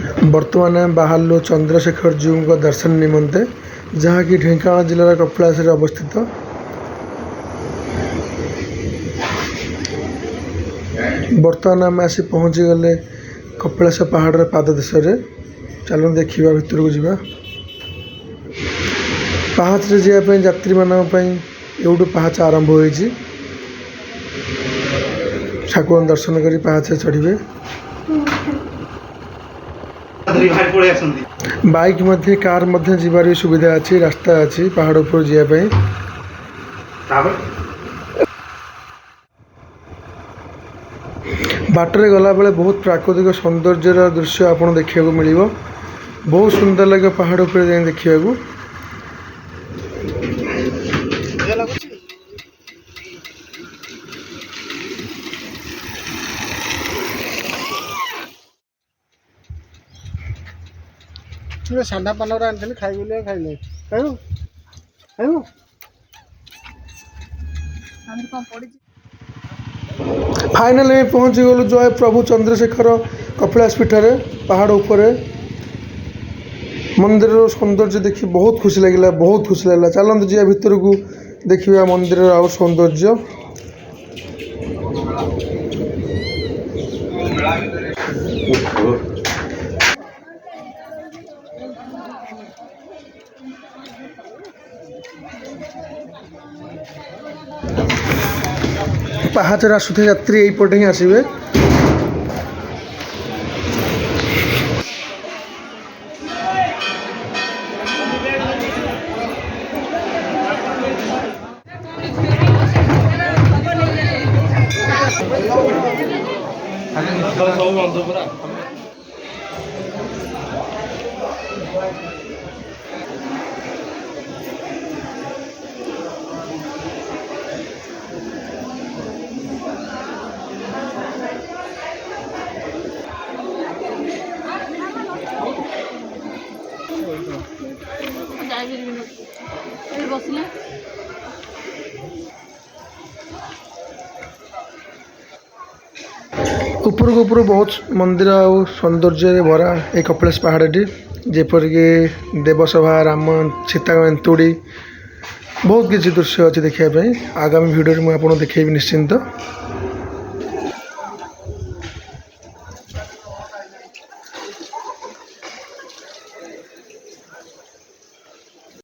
बर्तमान आम बाहर चंद्रशेखर जीव का दर्शन निमंते जहाँकि ढेंकानाल जिलार कपिलास अवस्थित। बर्तमान आम आसी पहुँची गले कपिलास पहाड़ पाददेश। चलो देखा भितर को जावा। पाहाच जावाई यात्री मानी एवटू पाहाच आरंभ हो ठाकुर दर्शन कर पाहाच चढ़े। बाइक मध्य कार मध्य जीवार सुविधा अच्छी रास्ता अच्छी पहाड़ ऊपर जावाई। बाटर गला बेले बहुत प्राकृतिक सौंदर्य दृश्य आपको देखा मिल। बहुत सुंदर लगे पहाड़ ऊपर जाए देखा। साधा पान आनी खाइबे खाइले खाइबू खाइबू फाइनाल में पहुँची गलु जय प्रभु चंद्रशेखर कपिलास पीठर पहाड़ ऊपर। मंदिर सौंदर्य देखी बहुत खुशी लगे बहुत खुशी लगे। चलते जा भितर को देखा मंदिर आउ सौंदर्य। पाहाचर आसुथे यात्री यहीपटे ही आसवे। ऊपर को ऊपर बहुत मंदिर और सौंदर्य भरा ये कपिलास पहाड़ी जेपरिक देवसभा राम सीता एंतुड़ी बहुत किसी दृश्य अच्छी देखापी। आगामी भिडियो मुझे देखी निश्चिंत।